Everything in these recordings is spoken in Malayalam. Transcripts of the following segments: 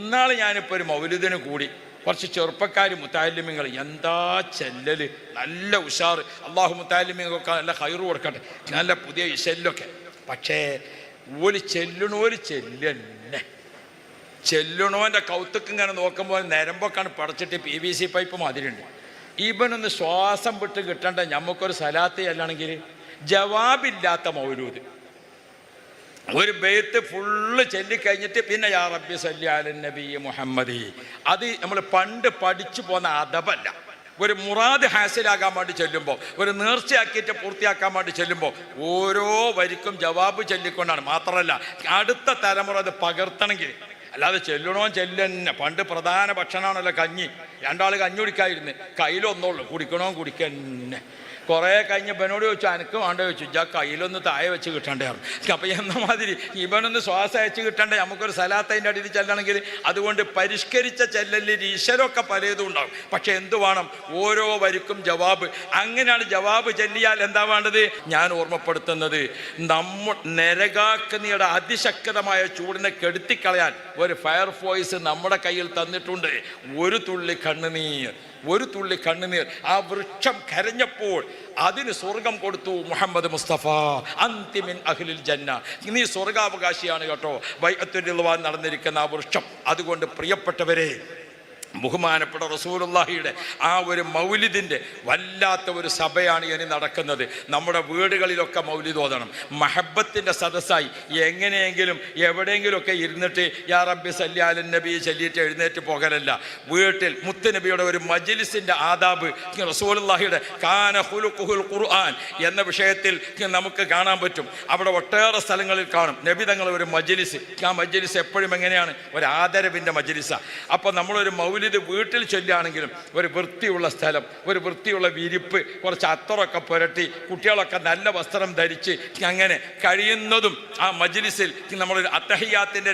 ഇന്നാൾ ഞാനിപ്പോൾ ഒരു മൗലിദിന് കൂടി കുറച്ച് ചെറുപ്പക്കാർ മുത്താലിമ്യങ്ങൾ എന്താ ചെല്ലൽ, നല്ല ഉഷാർ. അള്ളാഹു മുത്താലിമ്യങ്ങൾക്കൊക്കെ നല്ല ഹൈറ് കൊടുക്കട്ടെ, നല്ല പുതിയ ഇശല്ലൊക്കെ. പക്ഷേ ഒരു ചെല്ലണോന്നെ ചെല്ലണോൻ്റെ കൗത്തുക്ക് ഇങ്ങനെ നോക്കുമ്പോൾ നരമ്പൊക്കെയാണ് പടച്ചിട്ട് PVC പൈപ്പ് മാതിരിയുണ്ട്. ഇവനൊന്ന് ശ്വാസം വിട്ട് കിട്ടേണ്ട നമുക്കൊരു സലാത്ത് അല്ലാണെങ്കിൽ ജവാബില്ലാത്ത മൗലൂദ്. ഒരു ബെയ്ത്ത് ഫുള്ള് ചൊല്ലിക്കഴിഞ്ഞിട്ട് പിന്നെ യാ റബ്ബി സല്ലി അലൻ നബി മുഹമ്മദി. അത് നമ്മൾ പണ്ട് പഠിച്ചു പോന്ന അദബല്ല. ഒരു മുറാദ് ഹാസിലാകാൻ വേണ്ടി ചൊല്ലുമ്പോൾ, ഒരു നേർച്ചയാക്കിയിട്ട് പൂർത്തിയാക്കാൻ വേണ്ടി ചൊല്ലുമ്പോൾ ഓരോ വരിക്കും ജവാബ് ചൊല്ലിക്കൊണ്ടാണ്. മാത്രമല്ല അടുത്ത തലമുറ അത് പകർത്തണമെങ്കിൽ, അല്ലാതെ ചെല്ലന്നെ. പണ്ട് പ്രധാന ഭക്ഷണമാണല്ലോ കഞ്ഞി. രണ്ടാൾ കഞ്ഞി കുടിക്കാതിരുന്ന് കയ്യിലൊന്നുള്ളൂ, കുടിക്കന്നെ. കുറേ കഴിഞ്ഞ് ഇവനോട് ചോദിച്ചു, അനക്ക് വേണ്ട ചോദിച്ചു, ഇജാ കയ്യിലൊന്ന് താഴെ വെച്ച് കിട്ടേണ്ടായിരുന്നു. അപ്പം എന്ന മാതിരി ഇവനൊന്ന് ശ്വാസം അയച്ച് കിട്ടണ്ടേ നമുക്കൊരു സലാത്തതിൻ്റെ അടിയിൽ ചെല്ലണമെങ്കിൽ. അതുകൊണ്ട് പരിഷ്കരിച്ച ചെല്ലലിൽ ഈശ്വരമൊക്കെ പലതും ഉണ്ടാകും. പക്ഷെ എന്തു വേണം? ഓരോ വരിക്കും ജവാബ്. അങ്ങനെയാണ് ജവാബ് ചൊല്ലിയാൽ എന്താ വേണ്ടത്? ഞാൻ ഓർമ്മപ്പെടുത്തുന്നത്, നരകാഗ്നിയുടെ അതിശക്തമായ ചൂടിനെ കെടുത്തിക്കളയാൻ ഒരു ഫയർ ഫോഴ്സ് നമ്മുടെ കയ്യിൽ തന്നിട്ടുണ്ട്. ഒരു തുള്ളി കണ്ണുനീർ. ആ വൃക്ഷം കരഞ്ഞപ്പോൾ അതിന് സ്വർഗം കൊടുത്തു മുഹമ്മദ് മുസ്തഫ. അന്തിമിൻ അഹ്ലിൽ ജന്ന, നീ സ്വർഗാവകാശിയാണ് കേട്ടോ. ബൈഅത്തുർ റിദ്വാൻ നടന്നിരിക്കുന്ന ആ വൃക്ഷം. അതുകൊണ്ട് പ്രിയപ്പെട്ടവരെ, ബഹുമാനപ്പെട്ട റസൂലുള്ളാഹിയുടെ ആ ഒരു മൗലിദിൻ്റെ വല്ലാത്ത ഒരു സഭയാണ് ഇനി നടക്കുന്നത്. നമ്മുടെ വീടുകളിലൊക്കെ മൗലിദ് ഓതണം. മഹബത്തിൻ്റെ സദസ്സായി എങ്ങനെയെങ്കിലും എവിടെയെങ്കിലുമൊക്കെ ഇരുന്നിട്ട് യാ റബ്ബി സല്ലി അലൻ നബി ചൊല്ലിയിട്ട് എഴുന്നേറ്റ് പോകലല്ല. വീട്ടിൽ മുത്തുനബിയുടെ ഒരു മജ്ലിസിൻ്റെ ആദാബ്, റസൂലുള്ളാഹിയുടെ കാന ഖുലുഖുൽ ഖുർആൻ എന്ന വിഷയത്തിൽ നമുക്ക് കാണാൻ പറ്റും. അവിടെ ഒട്ടേറെ സ്ഥലങ്ങളിൽ കാണും നബി തങ്ങളെ ഒരു മജ്ലിസ്. ആ മജ്ലിസ് എപ്പോഴും എങ്ങനെയാണ്? ഒരു ആദരവിൻ്റെ മജ്ലിസാണ്. അപ്പോൾ നമ്മളൊരു ഇത് വീട്ടിൽ ചൊല്ലുകയാണെങ്കിലും ഒരു വൃത്തിയുള്ള സ്ഥലം, ഒരു വൃത്തിയുള്ള വിരിപ്പ്, കുറച്ച് അത്തറൊക്കെ പുരട്ടി കുട്ടികളൊക്കെ നല്ല വസ്ത്രം ധരിച്ച് അങ്ങനെ കഴിയുന്നതും ആ മജ്ലിസിൽ നമ്മളൊരു അത്തഹിയാത്തിൻ്റെ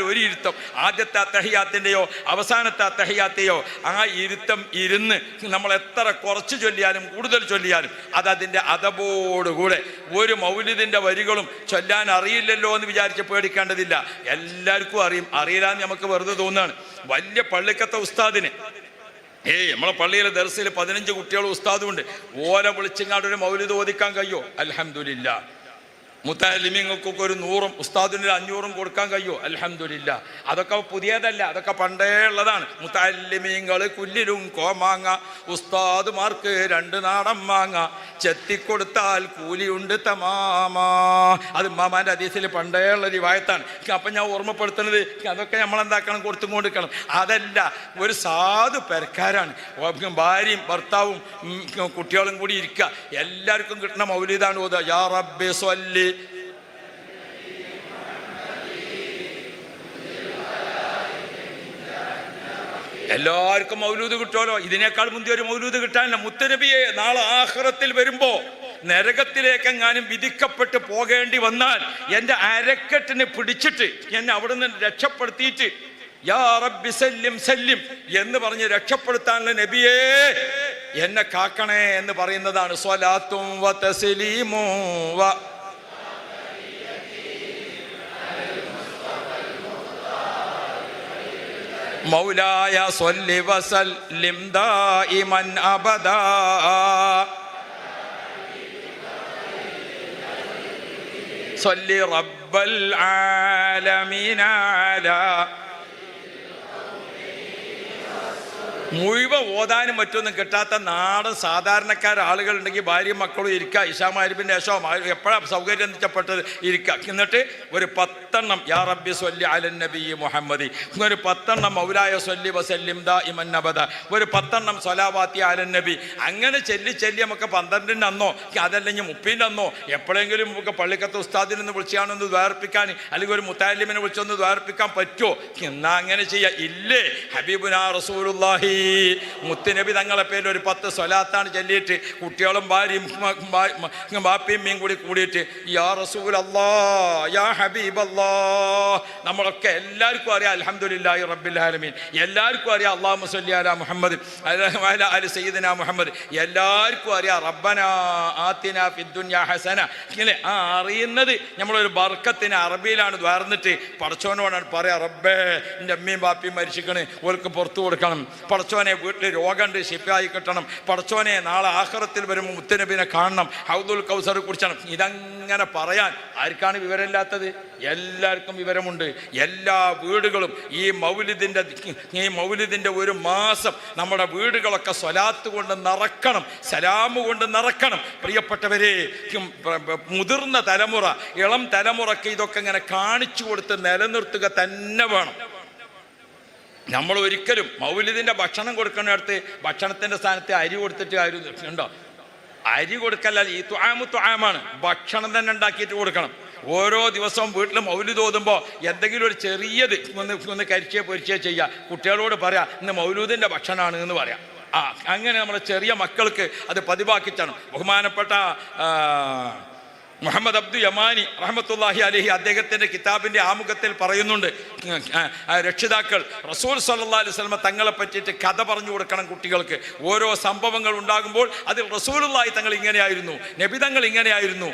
ഒരു ഇരുത്തം, ആദ്യത്തെ അത്തഹിയാത്തിൻ്റെയോ അവസാനത്തെ അത്തഹിയാത്തെയോ ആ ഇരുത്തം ഇരുന്ന് നമ്മൾ എത്ര കുറച്ച് ചൊല്ലിയാലും കൂടുതൽ ചൊല്ലിയാലും അതതിൻ്റെ അതബോടുകൂടെ. ഒരു മൗലിദിൻ്റെ വരികളും ചൊല്ലാൻ അറിയില്ലല്ലോ എന്ന് വിചാരിച്ച് പേടിക്കേണ്ടതില്ല. എല്ലാവർക്കും അറിയും. അറിയില്ലാന്ന് നമുക്ക് വെറുതെ തോന്നുകയാണ്. വലിയ പള്ളിക്കത്തെ ഉസ്താദിന്, നമ്മളെ പള്ളിയിലെ ദർസിൽ 15 കുട്ടികളും ഉസ്താദും ഉണ്ട്. ഓലെ വിളിച്ചിങ്ങാണ്ട് ഒരു മൗലിദ് ഓദിക്കാൻ കഴിയോ? അൽഹംദുലില്ലാ. മുത്തഅല്ലിമീങ്ങൾക്കൊക്കെ ഒരു 100 ഉസ്താദിന് 500 കൊടുക്കാൻ കഴിയോ? അൽഹംദുലില്ലാ. അതൊക്കെ പുതിയതല്ല, അതൊക്കെ പണ്ടേ ഉള്ളതാണ്. മുത്തഅല്ലിമീങ്ങൾ കുല്ലിലും കോമാങ്ങ, ഉസ്താദുമാർക്ക് 2 നാടൻ മാങ്ങ, ചെത്തിക്കൊടുത്താൽ കൂലിയുണ്ട് തമാമാ. അത് ഉമ്മാമാൻ്റെ ഹദീസിൽ പണ്ടേ ഉള്ള റിവായത്താണ്. അപ്പം ഞാൻ ഓർമ്മപ്പെടുത്തുന്നത് അതൊക്കെ നമ്മളെന്താക്കണം? കൊടുത്തും കൊടുക്കണം. അതല്ല, ഒരു സാധു പെരക്കാരാണ്. ഭാര്യയും ഭർത്താവും കുട്ടികളും കൂടി ഇരിക്കുക. എല്ലാവർക്കും കിട്ടുന്ന മൗലിദാണ് ഓതുക. യാ റബ്ബി സ്വല്ലി. എല്ലാവർക്കും മൗലൂദ് കിട്ടുമല്ലോ. ഇതിനേക്കാൾ മുന്തിയ ഒരു മൗലൂദ് കിട്ടാനില്ല. മുത്തുനബിയെ നാളെ ആഖിറത്തിൽ വരുമ്പോ നരകത്തിലേക്കെങ്ങാനും വിധിക്കപ്പെട്ട് പോകേണ്ടി വന്നാൽ എൻ്റെ അരക്കെട്ടിനെ പിടിച്ചിട്ട് എന്നെ അവിടെ നിന്ന് രക്ഷപ്പെടുത്തിയിട്ട് യാ റബ്ബി സല്ലിം സല്ലിം എന്ന് പറഞ്ഞ് രക്ഷപ്പെടുത്താനുള്ള നബിയേ എന്നെ കാക്കണേ എന്ന് പറയുന്നതാണ്. സ്വലാത്തും വ തസ്ലീമും വ മൗലായ സ്വല്ലി വസല്ലിം ദായിമൻ അബദാ. സ്വല്ലി റബ്ബൽ ആലമീന അലാ. മുഴുവൻ ഓതാനും മറ്റൊന്നും കിട്ടാത്ത നാടൻ സാധാരണക്കാർ ആളുകളുണ്ടെങ്കിൽ ഭാര്യയും മക്കളും ഇരിക്കുക. ഇശാമാരിബിൻ്റെ ശേഷം എപ്പോഴാണ് സൗകര്യം നിശ്ചപ്പെട്ടത് ഇരിക്കുക. എന്നിട്ട് ഒരു 10 യാ റബ്ബി സ്വല്ലി അലൻ നബി മുഹമ്മദി, ഒരു 10 മൗലായ സ്വല്ലി വസല്ലിം ദായിമൻ അബദ, ഒരു 10 സ്വലാവാത്തി അലൻ നബി. അങ്ങനെ ചൊല്ലി നമുക്ക് 12-ൻ്റെ അന്നോ അതല്ലെങ്കിൽ 30-ൻ്റെ അന്നോ എപ്പോഴെങ്കിലും നമുക്ക് പള്ളിക്കത്തെ ഉസ്താദിൽ നിന്ന് വിളിച്ചാണെന്ന് ദ്വാർപ്പിക്കാൻ, അല്ലെങ്കിൽ ഒരു മുത്തഅല്ലിമിനെ വിളിച്ചൊന്ന് ദ്വാർപ്പിക്കാൻ പറ്റുമോ? എന്നാ അങ്ങനെ ചെയ്യാം. ഇല്ലേ? ഹബീബുനാ റസൂലുള്ളാഹി മുത്തുനബി തങ്ങളെ പേരിൽ ഒരു 10 സ്വലാത്താണ് ചൊല്ലിയിട്ട് കുട്ടികളും ഭാര്യയും ബാപ്പിയും മീൻ കൂടിയിട്ട് യാ റസൂലല്ലാഹ് യാ ഹബീബല്ലാഹ്. നമ്മളൊക്കെ എല്ലാവർക്കും അറിയാം അൽഹംദുലില്ലാഹി റബ്ബിൽ ആലമീൻ, എല്ലാവർക്കും അറിയാം അല്ലാഹുമ്മ സ്വല്ലി അലാ മുഹമ്മദ് വഅലാ ആലി സയ്യിദിനാ മുഹമ്മദ്, എല്ലാവർക്കും അറിയാം റബ്ബനാ ആതിനാ ഫിദ്ദുനിയാ ഹസന. ഇങ്ങനെ അറിയുന്നത് നമ്മളൊരു ബർക്കത്തിന് അറബിയിലാണ് ദ്വാർന്നിട്ട് പടച്ചോനോടാണ് പറയാ, റബ്ബേ എൻ്റെ അമ്മയും ബാപ്പിയും മരിച്ചിക്കണ്, ഓർക്ക് പുറത്തു കൊടുക്കണം, പടച്ചോനെ വീട്ടിൽ രോഗമുണ്ട് ശിഫായി കിട്ടണം, പടച്ചോനെ നാളെ ആഖിറത്തിൽ വരുമ്പോൾ മുത്തുനബിനെ കാണണം, ഹൗദുൽ കൗസർ കുടിച്ചണം. ഇതങ്ങനെ പറയാൻ ആർക്കാണ് വിവരമില്ലാത്തത്? എല്ലാവർക്കും വിവരമുണ്ട്. എല്ലാ വീടുകളും ഈ മൗലിദിൻ്റെ ഒരു മാസം നമ്മുടെ വീടുകളൊക്കെ സ്വലാത്ത് കൊണ്ട് നിറക്കണം, സലാമ് കൊണ്ട് നിറക്കണം. പ്രിയപ്പെട്ടവരെ, മുതിർന്ന തലമുറ, ഇളം തലമുറയ്ക്ക് ഇതൊക്കെ ഇങ്ങനെ കാണിച്ചു കൊടുത്ത് നിലനിർത്തുക തന്നെ വേണം. നമ്മൾ ഒരിക്കലും മൗലിദിൻ്റെ ഭക്ഷണം കൊടുക്കുന്നിടത്ത് ഭക്ഷണത്തിൻ്റെ സ്ഥാനത്ത് അരി കൊടുത്തിട്ട് ആരും ഉണ്ടോ? അരി കൊടുക്കല്ല, ഈ തുആമാണ്, ഭക്ഷണം തന്നെ ഉണ്ടാക്കിയിട്ട് കൊടുക്കണം. ഓരോ ദിവസവും വീട്ടിൽ മൗലിദ് ഓതുമ്പോൾ എന്തെങ്കിലും ഒരു ചെറിയത് ഒന്ന് കരിച്ചേ പൊരിച്ചേ ചെയ്യുക. കുട്ടികളോട് പറയാം ഇന്ന് മൗലൂദിൻ്റെ ഭക്ഷണമാണ് എന്ന് പറയാം. അങ്ങനെ നമ്മുടെ ചെറിയ മക്കൾക്ക് അത് പതിവാക്കിച്ചാണ്. ബഹുമാനപ്പെട്ട മുഹമ്മദ് അബ്ദു യമാനി റഹ്മത്തുള്ളാഹി അലൈഹി അദ്ദേഹത്തിൻ്റെ കിതാബിൻ്റെ ആമുഖത്തിൽ പറയുന്നുണ്ട്, രക്ഷിതാക്കൾ റസൂൽ സല്ലല്ലാഹു അലൈഹി വസല്ലം തങ്ങളെ പറ്റിയിട്ട് കഥ പറഞ്ഞു കൊടുക്കണം കുട്ടികൾക്ക്. ഓരോ സംഭവങ്ങൾ ഉണ്ടാകുമ്പോൾ അതിൽ റസൂലുള്ളാഹി തങ്ങൾ ഇങ്ങനെയായിരുന്നു, നബി തങ്ങൾ ഇങ്ങനെയായിരുന്നു.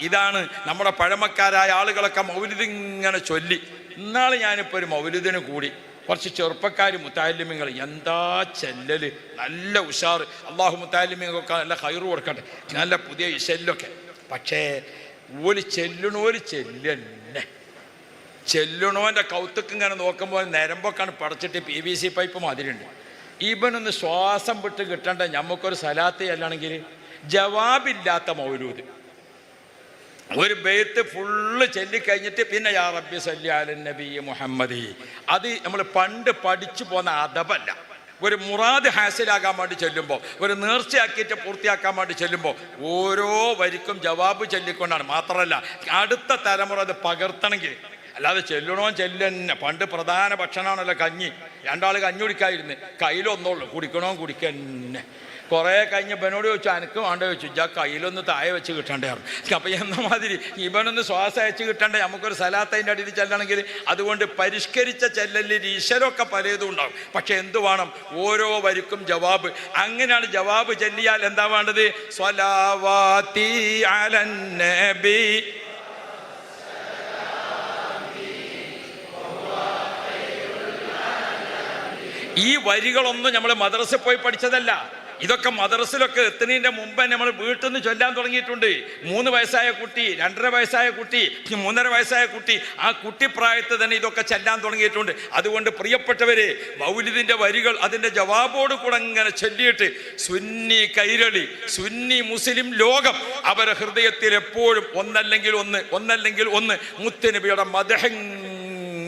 ഇതാണ് നമ്മുടെ പഴമക്കാരായ ആളുകളൊക്കെ മൗലിദ് ഇങ്ങനെ ചൊല്ലി. ഇന്നാൾ ഞാനിപ്പോൾ ഒരു മൗലിദിന് കൂടി, കുറച്ച് ചെറുപ്പക്കാർ മുത്താലിമ്യങ്ങൾ എന്താ ചെല്ലല്, നല്ല ഉഷാർ. അള്ളാഹു മുത്താലിമ്യങ്ങൾക്കൊക്കെ നല്ല ഹൈറ് കൊടുക്കട്ടെ, നല്ല പുതിയ ഇശല്ലൊക്കെ. പക്ഷേ ഓല് ചെല്ലണോല് ചെല്ലണോൻ്റെ കൗത്തുക്ക് ഇങ്ങനെ നോക്കുമ്പോൾ നരമ്പൊക്കെയാണ് പടച്ചിട്ട് PVC പൈപ്പ് മാതിരിയുണ്ട്. ഇവനൊന്ന് ശ്വാസം വിട്ട് കിട്ടേണ്ട നമുക്കൊരു സലാത്ത് ചെല്ലണമെങ്കിൽ ജവാബില്ലാത്ത മൗലൂദ്. ഒരു ബെയ്ത്ത് ഫുള്ള് ചൊല്ലിക്കഴിഞ്ഞിട്ട് പിന്നെ യാ റബ്ബി സല്ലി അലൻ നബി മുഹമ്മദി. അത് നമ്മൾ പണ്ട് പഠിച്ചു പോന്ന അദബല്ല. ഒരു മുറാദ് ഹാസിലാകാൻ വേണ്ടി ചെല്ലുമ്പോൾ, ഒരു നേർച്ചയാക്കിയിട്ട് പൂർത്തിയാക്കാൻ വേണ്ടി ചെല്ലുമ്പോൾ ഓരോ വരിക്കും ജവാബ് ചൊല്ലിക്കൊണ്ടാണ്. മാത്രമല്ല അടുത്ത തലമുറ അത് പകർത്തണമെങ്കിൽ, അല്ലാതെ ചെല്ലണോ ചെല്ലന്നെ. പണ്ട് പ്രധാന ഭക്ഷണമാണല്ലോ കഞ്ഞി. 2 ആൾ കഞ്ഞി കുടിക്കാതിരുന്ന്, കയ്യിലൊന്നുള്ളൂ, കുടിക്കണോ കുടിക്കന്നെ. കുറേ കഴിഞ്ഞ് ഇവനോട് ചോദിച്ചു അനക്ക് വേണ്ട ചോദിച്ചു, ഇജാ കയ്യിലൊന്ന് താഴെ വെച്ച് കിട്ടേണ്ടായിരുന്നു. അപ്പം എന്ന മാതിരി ഇവനൊന്ന് ശ്വാസം അയച്ച് കിട്ടണ്ടേ, നമുക്കൊരു സലാത്ത് അതിൻ്റെ അടിയിൽ ചെല്ലണമെങ്കിൽ. അതുകൊണ്ട് പരിഷ്കരിച്ച ചെല്ലലിൽ ഈശ്വരമൊക്കെ പലതും ഉണ്ടാവും. പക്ഷെ എന്തു വേണം? ഓരോ വരിക്കും ജവാബ്. അങ്ങനെയാണ് ജവാബ് ചെല്ലിയാൽ എന്താ വേണ്ടത്? സ്വലാവാതി അലൻ നബി. ഈ വരികളൊന്നും നമ്മൾ മദ്രസയിൽ പോയി പഠിച്ചതല്ല. ഇതൊക്കെ മദ്രസയിലൊക്കെ എത്തുന്നതിൻ്റെ മുമ്പ് നമ്മൾ വീട്ടിൽ നിന്ന് ചൊല്ലാൻ തുടങ്ങിയിട്ടുണ്ട്. 3 വയസ്സായ കുട്ടി, 2.5 വയസ്സായ കുട്ടി, 3.5 വയസ്സായ കുട്ടി, ആ കുട്ടിപ്രായത്തിൽ തന്നെ ഇതൊക്കെ ചൊല്ലാൻ തുടങ്ങിയിട്ടുണ്ട്. അതുകൊണ്ട് പ്രിയപ്പെട്ടവരെ, മൗലിദിൻ്റെ വരികൾ അതിൻ്റെ ജവാബോട് കൂടെ ഇങ്ങനെ ചൊല്ലിയിട്ട് സുന്നി കൈരളി, സുന്നി മുസ്ലിം ലോകം അവരുടെ ഹൃദയത്തിൽ എപ്പോഴും ഒന്നല്ലെങ്കിൽ ഒന്ന് മുത്തുനബിയുടെ മദഹ്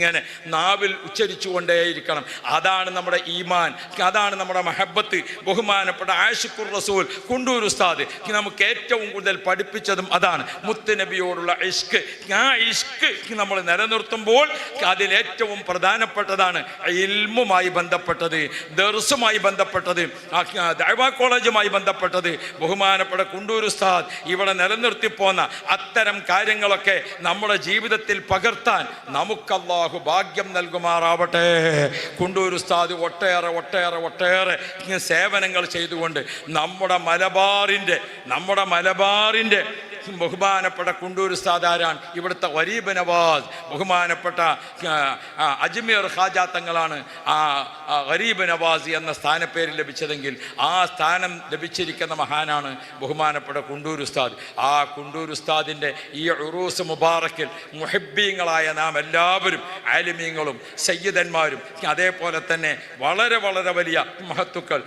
ഇങ്ങനെ നാവിൽ ഉച്ചരിച്ചു കൊണ്ടേയിരിക്കണം. അതാണ് നമ്മുടെ ഈമാൻ, അതാണ് നമ്മുടെ മഹബത്ത്. ബഹുമാനപ്പെട്ട ആഷിഖുർ റസൂൽ കുണ്ടൂർ ഉസ്താദ് നമുക്ക് ഏറ്റവും കൂടുതൽ പഠിപ്പിച്ചതും അതാണ്, മുത്തുനബിയോടുള്ള ഇഷ്ക്. ആ ഇഷ്ക് നമ്മൾ നിലനിർത്തുമ്പോൾ അതിലേറ്റവും പ്രധാനപ്പെട്ടതാണ് ഇൽമുമായി ബന്ധപ്പെട്ടത്, ദർസുമായി ബന്ധപ്പെട്ടത്, ദഅ്വാ കോളേജുമായി ബന്ധപ്പെട്ടത്. ബഹുമാനപ്പെട്ട കുണ്ടൂർ ഉസ്താദ് ഇവിടെ നിലനിർത്തിപ്പോന്ന അത്തരം കാര്യങ്ങളൊക്കെ നമ്മുടെ ജീവിതത്തിൽ പകർത്താൻ നമുക്ക് അല്ലാഹു ഭാഗ്യം നൽകുമാറാവട്ടെ. കുണ്ടൂർ ഉസ്താദ് ഒട്ടേറെ സേവനങ്ങൾ ചെയ്തുകൊണ്ട് നമ്മുടെ മലബാറിൻ്റെ ബഹുമാനപ്പെട്ട കുണ്ടൂർ ഉസ്താദ് ആരാണ്? ഇവിടുത്തെ ഗരീബ് നവാസ് ബഹുമാനപ്പെട്ട അജ്മീർ ഖാജ തങ്ങളാണ് ആ ഗരീബ് നവാസ് എന്ന സ്ഥാനപ്പേര് ലഭിച്ചതെങ്കിൽ ആ സ്ഥാനം ലഭിച്ചിരിക്കുന്ന മഹാനാണ് ബഹുമാനപ്പെട്ട കുണ്ടൂർ ഉസ്താദ്. ആ കുണ്ടൂർ ഉസ്താദിൻ്റെ ഈ ഉറൂസ് മുബാറക്കിൽ മുഹിബ്ബീങ്ങളായ നാം എല്ലാവരും, ആലിമീങ്ങളും സയ്യിദന്മാരും, അതേപോലെ തന്നെ വളരെ വലിയ മഹത്തുക്കൾ,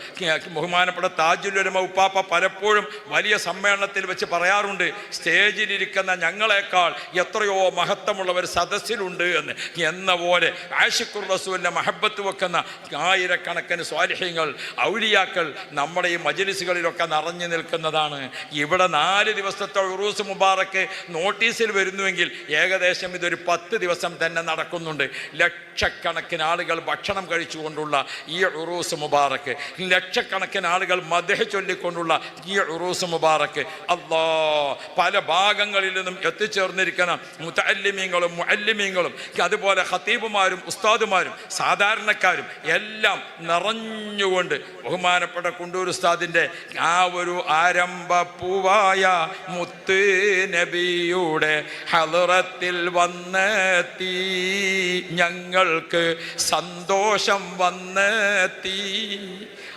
ബഹുമാനപ്പെട്ട താജുൽ ഉലമ ഉപ്പാപ്പ പലപ്പോഴും വലിയ സമ്മേളനത്തിൽ വെച്ച് പറയാറുണ്ട്, സ്റ്റേജിലിരിക്കുന്ന ഞങ്ങളെക്കാൾ എത്രയോ മഹത്വമുള്ളവർ സദസ്സിലുണ്ട് എന്ന പോലെ ആശിഖുർ റസൂലിനെ മഹബത്ത് വെക്കുന്ന ആയിരക്കണക്കിന് സ്വാലിഹീങ്ങൾ ഔലിയാക്കൾ നമ്മുടെ ഈ മജ്‌ലിസുകളിലൊക്കെ നിറഞ്ഞു നിൽക്കുന്നതാണ്. ഇവിടെ 4 ദിവസത്തെ ഉറൂസ് മുബാറക്ക് നോട്ടീസിൽ വരുന്നുവെങ്കിൽ ഏകദേശം ഇതൊരു 10 ദിവസം തന്നെ നടക്കുന്നുണ്ട്. ലക്ഷക്കണക്കിന് ആളുകൾ ഭക്ഷണം കഴിച്ചുകൊണ്ടുള്ള ഈ ഉറൂസ് മുബാറക്ക്, ലക്ഷക്കണക്കിന് ആളുകൾ മദ്ഹ് ചൊല്ലിക്കൊണ്ടുള്ള ഈ ഉറൂസ് മുബാറക്ക്, അല്ലാ പല ഭാഗങ്ങളിൽ നിന്നും എത്തിച്ചേർന്നിരിക്കുന്ന മുതഅല്ലിമീങ്ങളും മുഅല്ലിമീങ്ങളും അതുപോലെ ഖതീബുമാരും ഉസ്താദുമാരും സാധാരണക്കാരും എല്ലാം നിറഞ്ഞുകൊണ്ട് ബഹുമാനപ്പെട്ട കുണ്ടൂർ ഉസ്താദിൻ്റെ ആ ഒരു ആരംഭ പൂവായ മുത്ത് നബിയുടെ ഹളറത്തിൽ വന്നെത്തി, ഞങ്ങൾക്ക് സന്തോഷം വന്നെത്തി.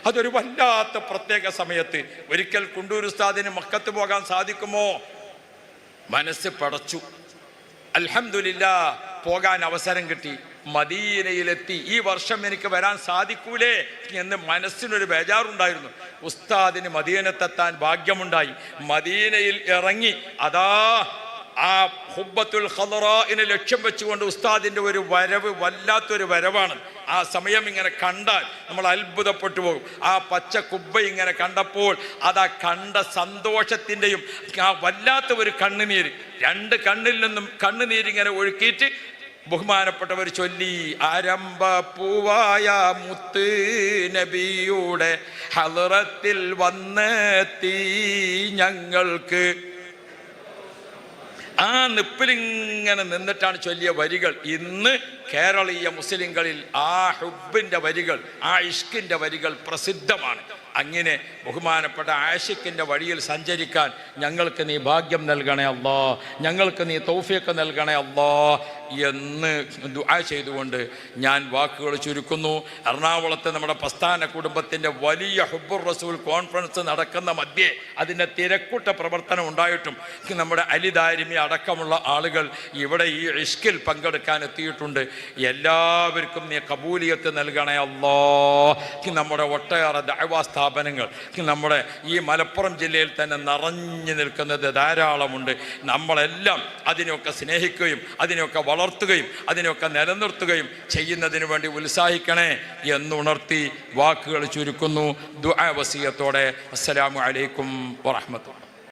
അതൊരു വല്ലാത്ത പ്രത്യേക സമയത്ത് ഒരിക്കൽ കുണ്ടൂർ ഉസ്താദിന് മക്കത്ത് പോകാൻ സാധിക്കുമോ? മനസ്സ് പടച്ചു. അൽഹംദുലില്ലാഹ് പോകാൻ അവസരം കിട്ടി. മദീനയിലെത്തി. ഈ വർഷം എനിക്ക് വരാൻ സാധിക്കൂലേ എന്ന് മനസ്സിനൊരു ബേജാറുണ്ടായിരുന്നു. ഉസ്താദിന് മദീനത്തെത്താൻ ഭാഗ്യമുണ്ടായി. മദീനയിൽ ഇറങ്ങി അതാ ആ ഹുബ്ബത്തുൽ ഖദറാഇനെ ലക്ഷ്യം വെച്ചുകൊണ്ട് ഉസ്താദിൻ്റെ ഒരു വരവ് വല്ലാത്തൊരു വരവാണ്. ആ സമയം ഇങ്ങനെ കണ്ടാൽ നമ്മൾ അത്ഭുതപ്പെട്ടു പോകും. ആ പച്ച കുബ്ബ ഇങ്ങനെ കണ്ടപ്പോൾ അതാ കണ്ട സന്തോഷത്തിൻ്റെയും ആ വല്ലാത്ത ഒരു കണ്ണുനീര്, 2 കണ്ണിൽ നിന്നും കണ്ണുനീരിങ്ങനെ ഒഴുക്കിയിട്ട് ബഹുമാനപ്പെട്ടവർ ചൊല്ലി, ആരംഭ പൂവായ മുത്ത് നബിയുടെ ഹളറത്തിൽ വന്നെത്തി, ഞങ്ങൾക്ക്. ആ നിപ്പിലിങ്ങനെ നിന്നിട്ടാണ് ചൊല്ലിയ വരികൾ ഇന്ന് കേരളീയ മുസ്ലിങ്ങളിൽ ആ ഹുബ്ബിൻ്റെ വരികൾ, ആ ഇഷ്കിൻ്റെ വരികൾ പ്രസിദ്ധമാണ്. അങ്ങനെ ബഹുമാനപ്പെട്ട ആശിക്കിൻ്റെ വഴിയിൽ സഞ്ചരിക്കാൻ ഞങ്ങൾക്ക് നീ ഭാഗ്യം നൽകണേ അല്ലാ, ഞങ്ങൾക്ക് നീ തൗഫീഖ് നൽകണേ അല്ലാ എന്ന് ദുആ ചെയ്തുകൊണ്ട് ഞാൻ വാക്കുകൾ ചുരുക്കുന്നു. എറണാകുളത്ത് നമ്മുടെ പ്രസ്ഥാന കുടുംബത്തിൻ്റെ വലിയ ഹുബ്ബുർ റസൂൽ കോൺഫറൻസ് നടക്കുന്ന മധ്യേ അതിൻ്റെ തിരക്കൂട്ട പ്രവർത്തനം ഉണ്ടായിട്ടും നമ്മുടെ അലി ദാരിമി അടക്കമുള്ള ആളുകൾ ഇവിടെ ഈ ഇഷ്കിൽ പങ്കെടുക്കാൻ എത്തിയിട്ടുണ്ട്. എല്ലാവർക്കും നീ കബൂലിയത്ത് നൽകണേ അല്ലാ. നമ്മുടെ ഒട്ടേറെ ദഅവാ സ്ഥാപനങ്ങൾ നമ്മുടെ ഈ മലപ്പുറം ജില്ലയിൽ തന്നെ നിറഞ്ഞു നിൽക്കുന്നത് ധാരാളമുണ്ട്. നമ്മളെല്ലാം അതിനെയൊക്കെ സ്നേഹിക്കുകയും അതിനെയൊക്കെ വളർത്തുകയും അതിനെയൊക്കെ നിലനിർത്തുകയും ചെയ്യുന്നതിന് വേണ്ടി ഉത്സാഹിക്കണേ എന്നുണർത്തി വാക്കുകൾ ചുരുക്കുന്നു. ദുആ വസിയത്തോടെ അസ്സലാമു അലൈക്കും വറഹ്മത്തുള്ളാഹി.